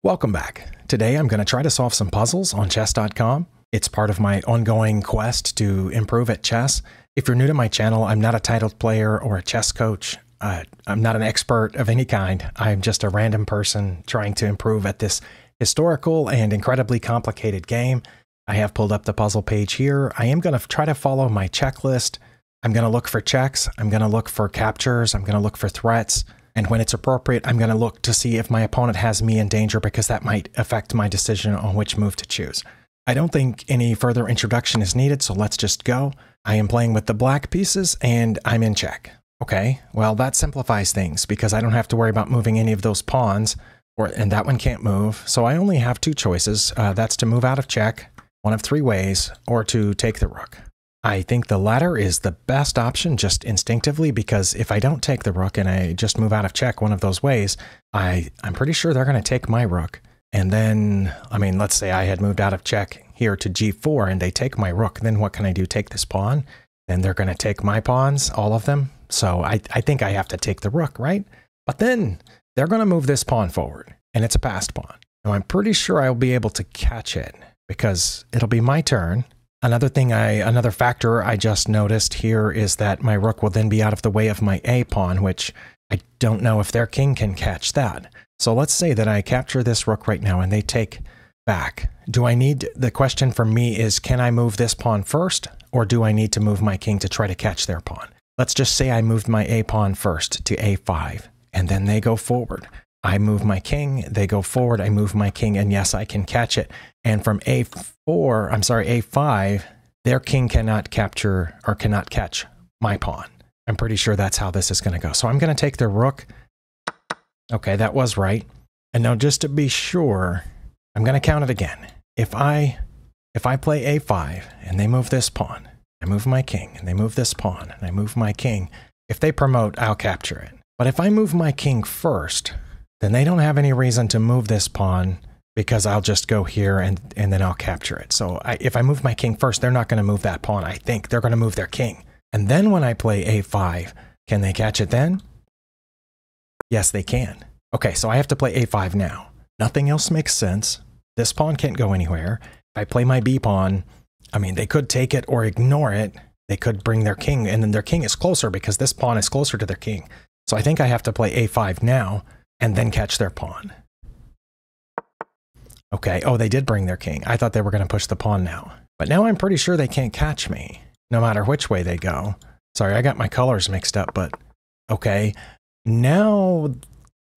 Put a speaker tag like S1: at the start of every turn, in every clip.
S1: Welcome back. Today I'm going to try to solve some puzzles on chess.com. It's part of my ongoing quest to improve at chess. If you're new to my channel, I'm not a titled player or a chess coach. I'm not an expert of any kind. I'm just a random person trying to improve at this historical and incredibly complicated game. I have pulled up the puzzle page here. I am going to try to follow my checklist. I'm going to look for checks. I'm going to look for captures. I'm going to look for threats. And when it's appropriate, I'm going to look to see if my opponent has me in danger, because that might affect my decision on which move to choose. I don't think any further introduction is needed, so let's just go. I am playing with the black pieces, and I'm in check. Okay, well, that simplifies things, because I don't have to worry about moving any of those pawns, and that one can't move. So I only have two choices. That's to move out of check, one of three ways, or to take the rook. I think the latter is the best option just instinctively, because if I don't take the rook and I just move out of check one of those ways, I'm pretty sure they're going to take my rook. And then, I mean, let's say I had moved out of check here to g4 and they take my rook. Then what can I do? Take this pawn? Then they're going to take my pawns, all of them. So I think I have to take the rook, right? But then they're going to move this pawn forward, and it's a passed pawn. Now I'm pretty sure I'll be able to catch it because it'll be my turn. Another factor I just noticed here is that my rook will then be out of the way of my A pawn, which I don't know if their king can catch that. So let's say that I capture this rook right now and they take back. The question for me is, can I move this pawn first, or do I need to move my king to try to catch their pawn? Let's just say I moved my A pawn first to A5, and then they go forward. I move my king, they go forward, I move my king, and yes, I can catch it. And from A5, their king cannot capture or cannot catch my pawn. I'm pretty sure that's how this is going to go. So I'm going to take the rook. Okay, that was right. And now just to be sure, I'm going to count it again. If I play A5 and they move this pawn, I move my king, and they move this pawn, and I move my king. If they promote, I'll capture it. But if I move my king first, then they don't have any reason to move this pawn, because I'll just go here and then I'll capture it. So if I move my king first, they're not going to move that pawn. I think they're going to move their king. And then when I play A5, can they catch it then? Yes, they can. Okay, so I have to play A5 now. Nothing else makes sense. This pawn can't go anywhere. If I play my B pawn, I mean, they could take it or ignore it. They could bring their king, and then their king is closer because this pawn is closer to their king. So I think I have to play A5 now and then catch their pawn. Okay, oh, they did bring their king. I thought they were going to push the pawn now. But now I'm pretty sure they can't catch me, no matter which way they go. Sorry, I got my colors mixed up, but okay. Now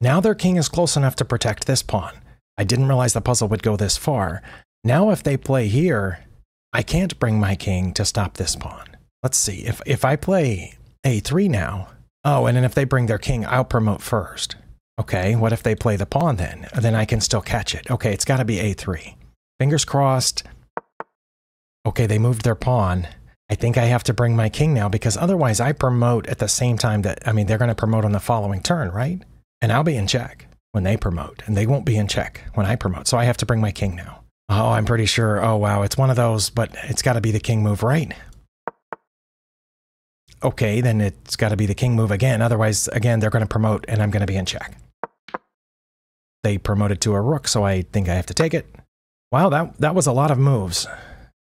S1: their king is close enough to protect this pawn. I didn't realize the puzzle would go this far. Now if they play here, I can't bring my king to stop this pawn. Let's see, if I play A3 now, oh, and then if they bring their king, I'll promote first. Okay, what if they play the pawn then? Then I can still catch it. Okay, it's got to be A3. Fingers crossed. Okay, they moved their pawn. I think I have to bring my king now, because otherwise I promote at the same time that, I mean, they're going to promote on the following turn, right? And I'll be in check when they promote, and they won't be in check when I promote. So I have to bring my king now. Oh, I'm pretty sure. Oh, wow, it's one of those, but it's got to be the king move, right? Okay, then it's got to be the king move again. Otherwise, again, they're going to promote, and I'm going to be in check. They promoted to a rook, so I think I have to take it. Wow, that was a lot of moves.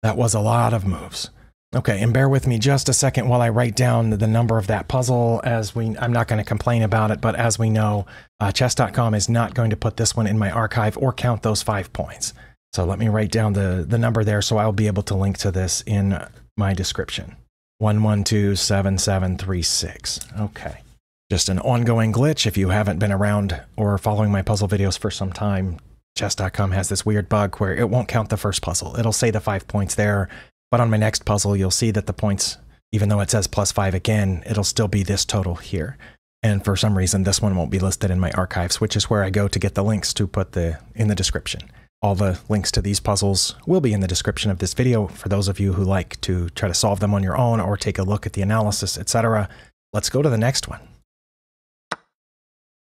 S1: That was a lot of moves. Okay, and bear with me just a second while I write down the number of that puzzle. I'm not going to complain about it, but as we know, chess.com is not going to put this one in my archive or count those 5 points. So let me write down the number there, so I'll be able to link to this in my description. 1127736. Okay. Just an ongoing glitch. If you haven't been around or following my puzzle videos for some time, chess.com has this weird bug where it won't count the first puzzle. It'll say the 5 points there, but on my next puzzle, you'll see that the points, even though it says +5 again, it'll still be this total here. And for some reason, this one won't be listed in my archives, which is where I go to get the links to put in the description. All the links to these puzzles will be in the description of this video for those of you who like to try to solve them on your own or take a look at the analysis, etc. Let's go to the next one.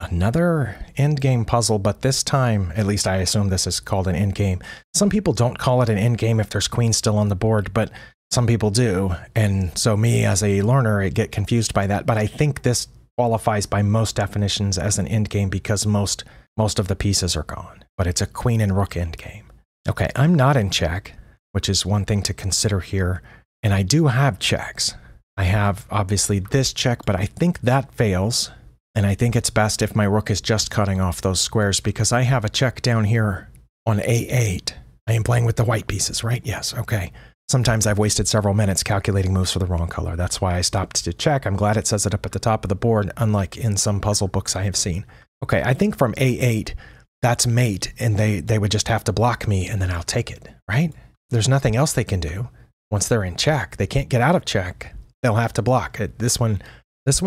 S1: Another endgame puzzle, but this time, at least I assume this is called an endgame. Some people don't call it an endgame if there's queens still on the board, but some people do. And so me as a learner, I get confused by that. But I think this qualifies by most definitions as an endgame because most of the pieces are gone. but it's a queen and rook endgame. Okay, I'm not in check, which is one thing to consider here, and I do have checks. I have, obviously, this check, but I think that fails, and I think it's best if my rook is just cutting off those squares, because I have a check down here on A8. I am playing with the white pieces, right? Yes, okay. Sometimes I've wasted several minutes calculating moves for the wrong color. That's why I stopped to check. I'm glad it says it up at the top of the board, unlike in some puzzle books I have seen. Okay, I think from A8, that's mate, and they would just have to block me, and then I'll take it, right? There's nothing else they can do. Once they're in check, they can't get out of check. They'll have to block it. This one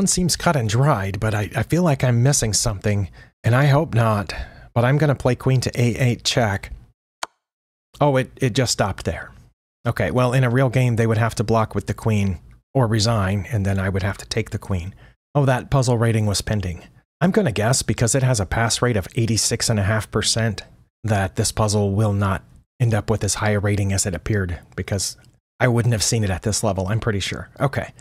S1: seems cut and dried, but I feel like I'm missing something, and I hope not. But I'm going to play queen to A8 check. Oh, it just stopped there. Okay, well, in a real game, they would have to block with the queen or resign, and then I would have to take the queen. Oh, that puzzle rating was pending. I'm going to guess, because it has a pass rate of 86.5%, that this puzzle will not end up with as high a rating as it appeared, because I wouldn't have seen it at this level, I'm pretty sure. Okay.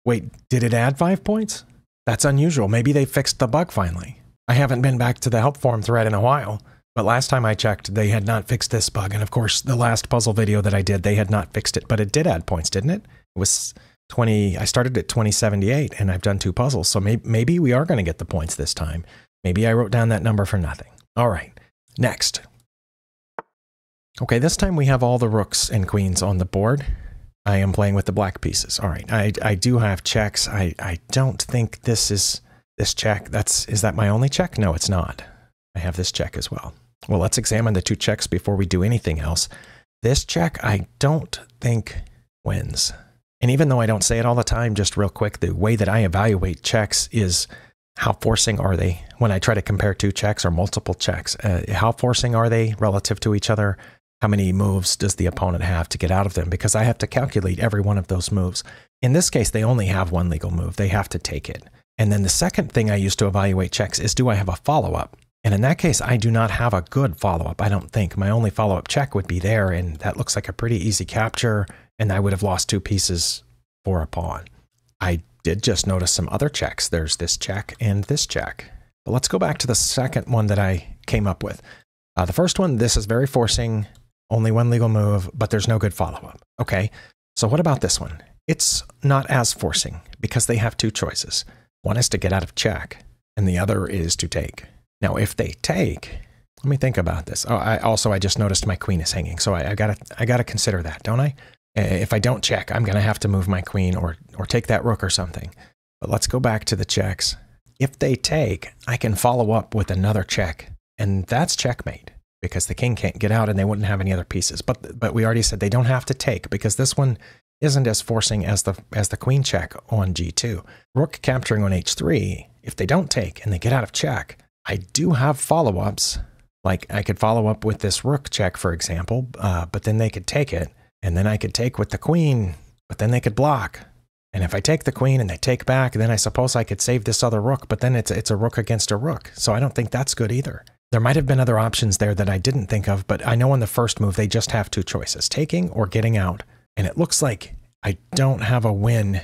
S1: Wait, did it add 5 points? That's unusual. Maybe they fixed the bug finally. I haven't been back to the help forum thread in a while. But last time I checked, they had not fixed this bug. And of course, the last puzzle video that I did, they had not fixed it. But it did add points, didn't it? It was 20. I started at 2078, and I've done 2 puzzles. So maybe we are going to get the points this time. Maybe I wrote down that number for nothing. All right. Next. Okay, this time we have all the rooks and queens on the board. I am playing with the black pieces. All right. I do have checks. I don't think this is this check. Is that my only check? No, it's not. I have this check as well. Well, let's examine the 2 checks before we do anything else. This check, I don't think wins. And even though I don't say it all the time, just real quick, the way that I evaluate checks is how forcing are they when I try to compare 2 checks or multiple checks. How forcing are they relative to each other? How many moves does the opponent have to get out of them? Because I have to calculate every one of those moves. In this case, they only have 1 legal move. They have to take it. And then the second thing I use to evaluate checks is, do I have a follow-up? And in that case, I do not have a good follow-up, I don't think. My only follow-up check would be there, and that looks like a pretty easy capture, and I would have lost 2 pieces for a pawn. I did just notice some other checks. There's this check and this check. But let's go back to the second one that I came up with. The first one, this is very forcing, only 1 legal move, but there's no good follow-up. Okay, so what about this one? It's not as forcing, because they have 2 choices. One is to get out of check, and the other is to take. Now, if they take, let me think about this. Oh, I just noticed my queen is hanging, so I gotta consider that, don't I? If I don't check, I'm gonna have to move my queen or take that rook or something. But let's go back to the checks. If they take, I can follow up with another check, and that's checkmate, because the king can't get out and they wouldn't have any other pieces. But we already said they don't have to take, because this one isn't as forcing as the queen check on G2. Rook capturing on H3, if they don't take and they get out of check, I do have follow-ups. Like, I could follow up with this rook check, for example, but then they could take it, and then I could take with the queen, but then they could block. And if I take the queen and they take back, then I suppose I could save this other rook, but then it's a rook against a rook. So I don't think that's good either. There might have been other options there that I didn't think of, but I know on the first move, they just have 2 choices, taking or getting out. And it looks like I don't have a win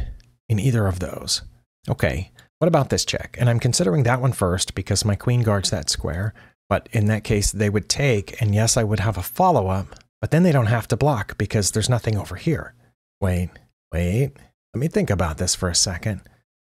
S1: in either of those. Okay. What about this check? And I'm considering that one first because my queen guards that square. But in that case, they would take, and yes, I would have a follow-up, but then they don't have to block because there's nothing over here. Wait. Let me think about this for a second.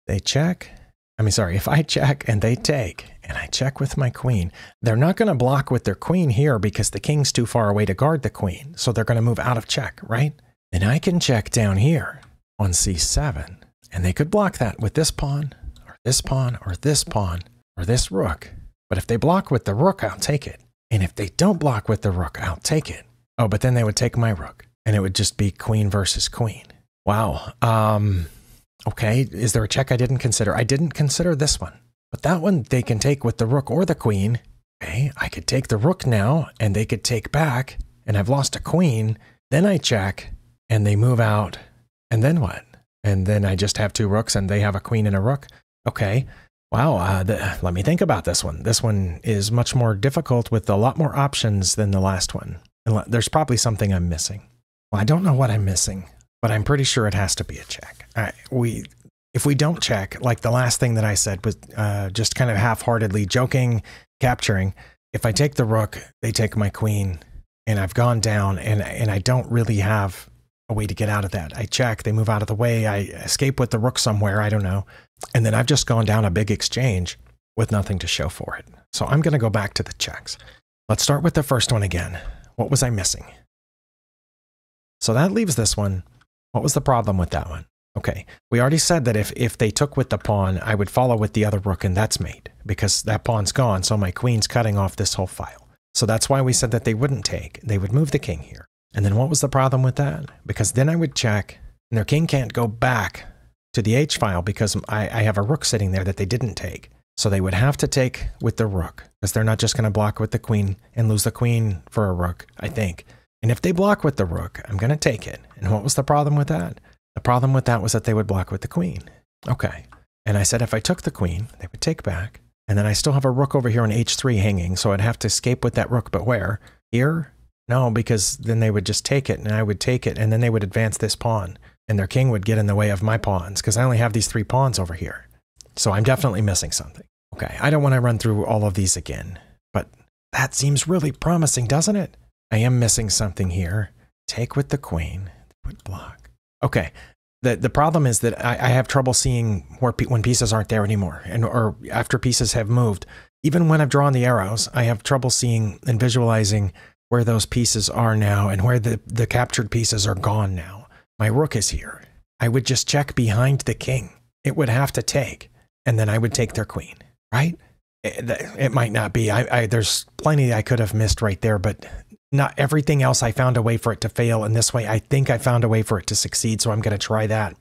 S1: They check. If I check and they take, and I check with my queen, they're not going to block with their queen here because the king's too far away to guard the queen. So they're going to move out of check, right? Then I can check down here on C7, and they could block that with this pawn, or this pawn, or this pawn, or this rook. But if they block with the rook, I'll take it. And if they don't block with the rook, I'll take it. Oh, but then they would take my rook, and it would just be queen versus queen. Wow. Okay, is there a check I didn't consider? I didn't consider this one. But that one they can take with the rook or the queen. Okay, I could take the rook now, and they could take back, and I've lost a queen. Then I check, and they move out. And then what? And then I just have 2 rooks, and they have a queen and a rook. Okay. Wow, let me think about this one. This one is much more difficult with a lot more options than the last one. And there's probably something I'm missing. Well, I don't know what I'm missing, but I'm pretty sure it has to be a check. If we don't check, like the last thing that I said was just kind of half-heartedly joking, capturing, if I take the rook, they take my queen, and I've gone down, and I don't really have a way to get out of that. I check, they move out of the way, I escape with the rook somewhere, I don't know. And then I've just gone down a big exchange with nothing to show for it. So I'm going to go back to the checks. Let's start with the first one again. What was I missing? So that leaves this one. What was the problem with that one? Okay, we already said that if they took with the pawn, I would follow with the other rook, and that's mate, because that pawn's gone, so my queen's cutting off this whole file. So that's why we said that they wouldn't take. They would move the king here. And then what was the problem with that? Because then I would check, and their king can't go back to the H file because I have a rook sitting there that they didn't take. So they would have to take with the rook, because they're not just going to block with the queen and lose the queen for a rook, I think. And if they block with the rook, I'm going to take it. And what was the problem with that? The problem with that was that they would block with the queen. Okay. And I said if I took the queen, they would take back. And then I still have a rook over here on H3 hanging, so I'd have to escape with that rook, but where? Here? No, because then they would just take it, and I would take it, and then they would advance this pawn, and their king would get in the way of my pawns, because I only have these 3 pawns over here. So I'm definitely missing something. Okay, I don't want to run through all of these again, but that seems really promising, doesn't it? I am missing something here. Take with the queen, would block. Okay, the problem is that I have trouble seeing when pieces aren't there anymore, or after pieces have moved. Even when I've drawn the arrows, I have trouble seeing and visualizing where those pieces are now and where the captured pieces are gone now. My rook is here. I would just check behind the king. It would have to take, and then I would take their queen, right? It might not be. There's plenty I could have missed right there, but not everything else I found a way for it to fail, and this way I think I found a way for it to succeed, so I'm going to try that.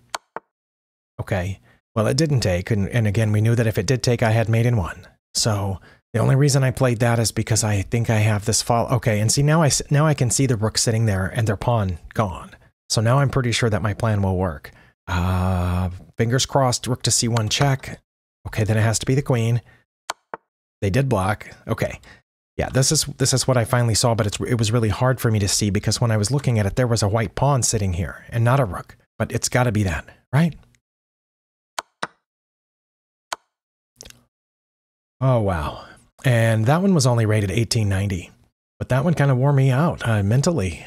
S1: Okay, well it didn't take, and again we knew that if it did take I had mate in 1. So the only reason I played that is because I think I have this follow. Okay, and see now I can see the rook sitting there and their pawn gone. So now I'm pretty sure that my plan will work. Fingers crossed, rook to C1 check. Okay, then it has to be the queen. They did block. Okay. Yeah, this is what I finally saw, but it was really hard for me to see because when I was looking at it, there was a white pawn sitting here and not a rook. But it's got to be that, right? Oh, wow. And that one was only rated 1890. But that one kind of wore me out mentally.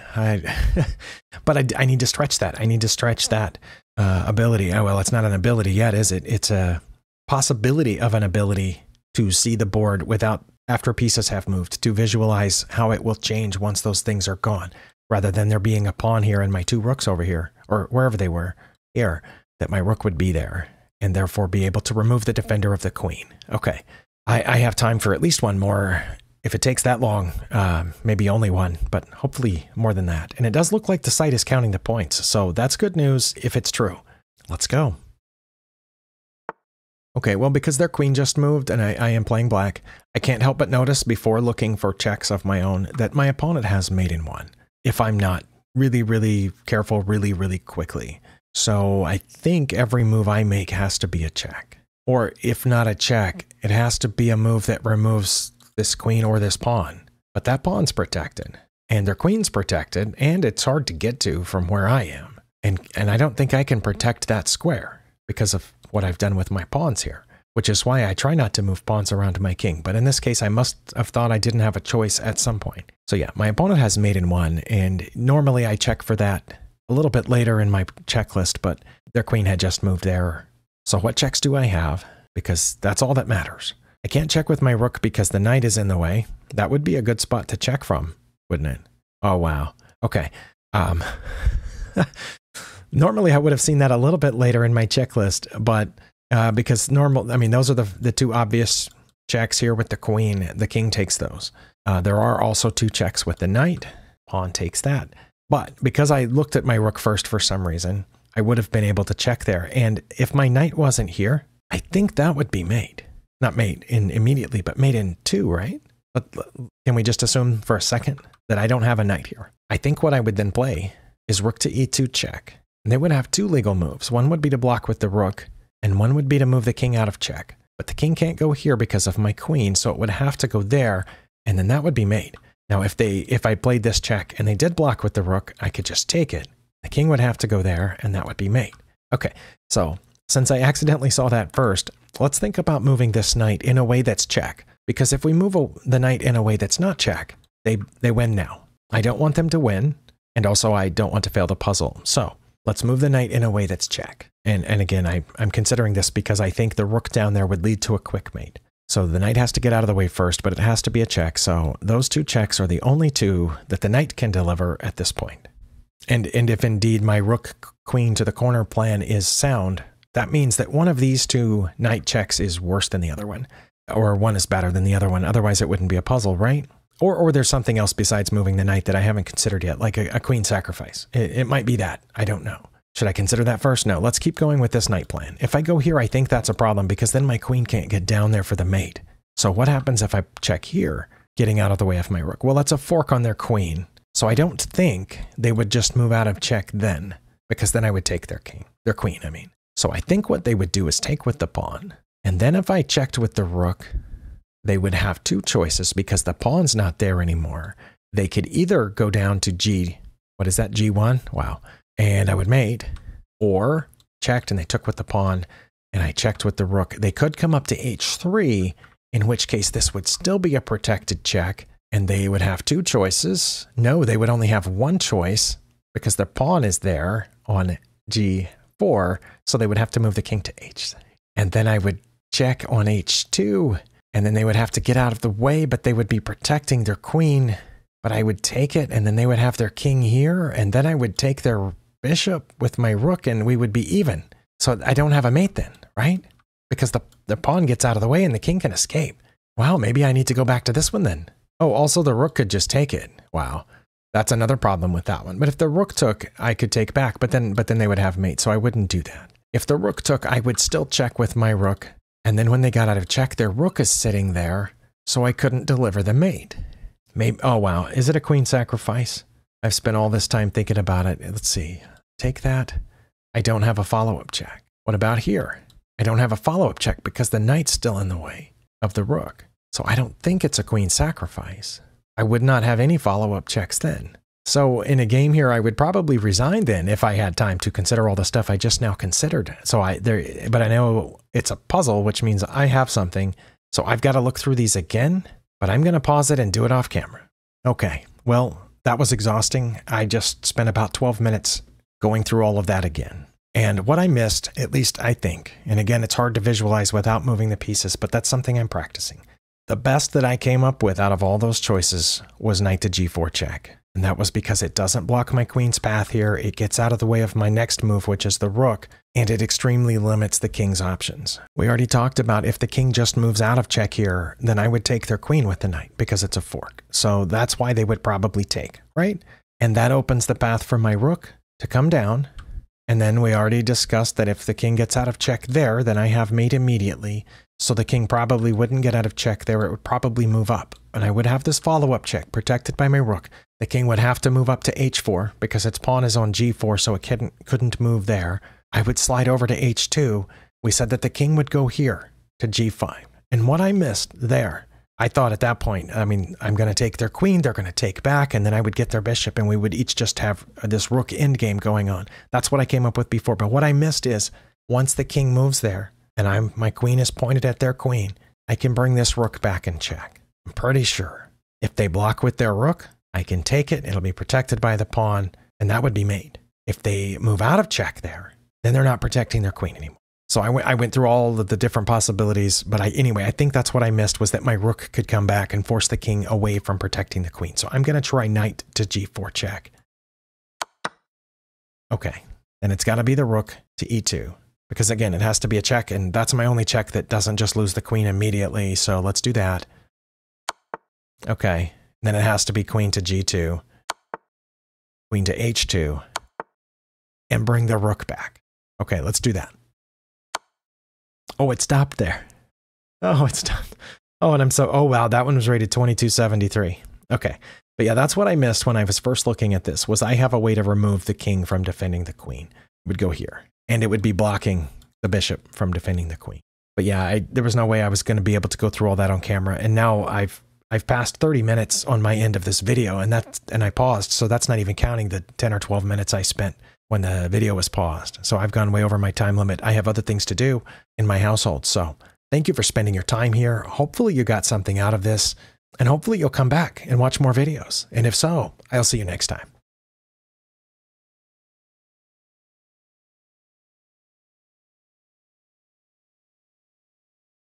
S1: But I need to stretch that. I need to stretch that ability. Oh, well, it's not an ability yet, is it? It's a possibility of an ability to see the board without after pieces have moved, to visualize how it will change once those things are gone, rather than there being a pawn here and my 2 rooks over here, or wherever they were, here, that my rook would be there, and therefore be able to remove the defender of the queen. Okay, I have time for at least one more. If it takes that long, maybe only one, but hopefully more than that. And it does look like the site is counting the points, so that's good news if it's true. Let's go. Okay, well, because their queen just moved and I am playing black, I can't help but notice before looking for checks of my own that my opponent has mate in 1, if I'm not really, really careful really, really quickly. So I think every move I make has to be a check. Or if not a check, it has to be a move that removes this queen or this pawn. But that pawn's protected, and their queen's protected, and it's hard to get to from where I am. And I don't think I can protect that square because of what I've done with my pawns here, which is why I try not to move pawns around my king. But in this case, I must have thought I didn't have a choice at some point. So yeah, my opponent has mate in 1, and normally I check for that a little bit later in my checklist, but their queen had just moved there. So what checks do I have? Because that's all that matters. I can't check with my rook because the knight is in the way. That would be a good spot to check from, wouldn't it? Oh, wow. Okay. Normally I would have seen that a little bit later in my checklist, but because those are the 2 obvious checks here with the queen. The king takes those. There are also 2 checks with the knight. Pawn takes that. But because I looked at my rook first for some reason, I would have been able to check there. And if my knight wasn't here, I think that would be mate. Not mate in immediately, but mate in 2, right? But can we just assume for a second that I don't have a knight here? I think what I would then play is rook to e2 check. And they would have 2 legal moves. One would be to block with the rook, and one would be to move the king out of check. But the king can't go here because of my queen, so it would have to go there, and then that would be mate. Now, if I played this check and they did block with the rook, I could just take it. The king would have to go there, and that would be mate. Okay, so since I accidentally saw that first, let's think about moving this knight in a way that's check. Because if we move the knight in a way that's not check, they win now. I don't want them to win, and also I don't want to fail the puzzle. So let's move the knight in a way that's check. And again, I'm considering this because I think the rook down there would lead to a quick mate. So the knight has to get out of the way first, but it has to be a check. So those two checks are the only two that the knight can deliver at this point. And if indeed my rook queen to the corner plan is sound, that means that one of these two knight checks is worse than the other one, or one is better than the other one. Otherwise it wouldn't be a puzzle, right? Or there's something else besides moving the knight that I haven't considered yet, like a queen sacrifice. It might be that. I don't know. Should I consider that first? No, let's keep going with this knight plan. If I go here, I think that's a problem because then my queen can't get down there for the mate. So what happens if I check here, getting out of the way of my rook? Well, that's a fork on their queen. So I don't think they would just move out of check then, because then I would take their queen, I mean. So I think what they would do is take with the pawn. And then if I checked with the rook, they would have two choices because the pawn's not there anymore. They could either go down to G1? Wow. And I would mate, or checked and they took with the pawn and I checked with the rook. They could come up to H3, in which case this would still be a protected check and they would have two choices. No, they would only have one choice because their pawn is there on G4. So they would have to move the king to H3. And then I would check on H2 and then they would have to get out of the way, but they would be protecting their queen. But I would take it and then they would have their king here and then I would take their bishop with my rook and we would be even. So I don't have a mate then, right? Because the pawn gets out of the way and the king can escape. Wow, maybe I need to go back to this one then. Oh, also the rook could just take it. Wow, that's another problem with that one. But if the rook took, I could take back, but then they would have mate, so I wouldn't do that. If the rook took, I would still check with my rook. And then when they got out of check, their rook is sitting there, so I couldn't deliver the mate. Maybe, oh wow, is it a queen sacrifice? I've spent all this time thinking about it. Let's see, take that. I don't have a follow-up check. What about here? I don't have a follow-up check because the knight's still in the way of the rook. So I don't think it's a queen sacrifice. I would not have any follow-up checks then. So in a game here, I would probably resign then if I had time to consider all the stuff I just now considered. But I know it's a puzzle, which means I have something. So I've got to look through these again, but I'm going to pause it and do it off camera. Okay, well, that was exhausting. I just spent about 12 minutes going through all of that again. And what I missed, at least I think, and again, it's hard to visualize without moving the pieces, but that's something I'm practicing. The best that I came up with out of all those choices was knight to G4 check. And that was because it doesn't block my queen's path here. It gets out of the way of my next move, which is the rook, and it extremely limits the king's options. We already talked about if the king just moves out of check here, then I would take their queen with the knight because it's a fork. So that's why they would probably take, right? And that opens the path for my rook to come down. And then we already discussed that if the king gets out of check there, then I have mate immediately. So the king probably wouldn't get out of check there. It would probably move up. And I would have this follow-up check protected by my rook. The king would have to move up to H4 because its pawn is on G4, so it couldn't move there. I would slide over to H2. We said that the king would go here to G5. And what I missed there, I thought at that point, I mean, I'm going to take their queen, they're going to take back, and then I would get their bishop, and we would each just have this rook endgame going on. That's what I came up with before. But what I missed is, once the king moves there, and my queen is pointed at their queen, I can bring this rook back in check. I'm pretty sure. If they block with their rook, I can take it, it'll be protected by the pawn, and that would be mate. If they move out of check there, then they're not protecting their queen anymore. So I went through all of the different possibilities, but anyway, I think that's what I missed, was that my rook could come back and force the king away from protecting the queen. So I'm going to try knight to G4 check. Okay, then it's got to be the rook to E2, because again, it has to be a check, and that's my only check that doesn't just lose the queen immediately, so let's do that. Okay, then it has to be queen to G2, queen to H2, and bring the rook back. Okay, let's do that. Oh, it stopped there. Oh, it stopped. Oh, and oh wow, that one was rated 2273. Okay, but yeah, that's what I missed when I was first looking at this, was I have a way to remove the king from defending the queen. It would go here, and it would be blocking the bishop from defending the queen. But yeah, there was no way I was going to be able to go through all that on camera, and now I've passed 30 minutes on my end of this video, and I paused, so that's not even counting the 10 or 12 minutes I spent when the video was paused. So I've gone way over my time limit. I have other things to do in my household, so Thank you for spending your time here. Hopefully you got something out of this, and hopefully you'll come back and watch more videos. And if so, I'll see you next time.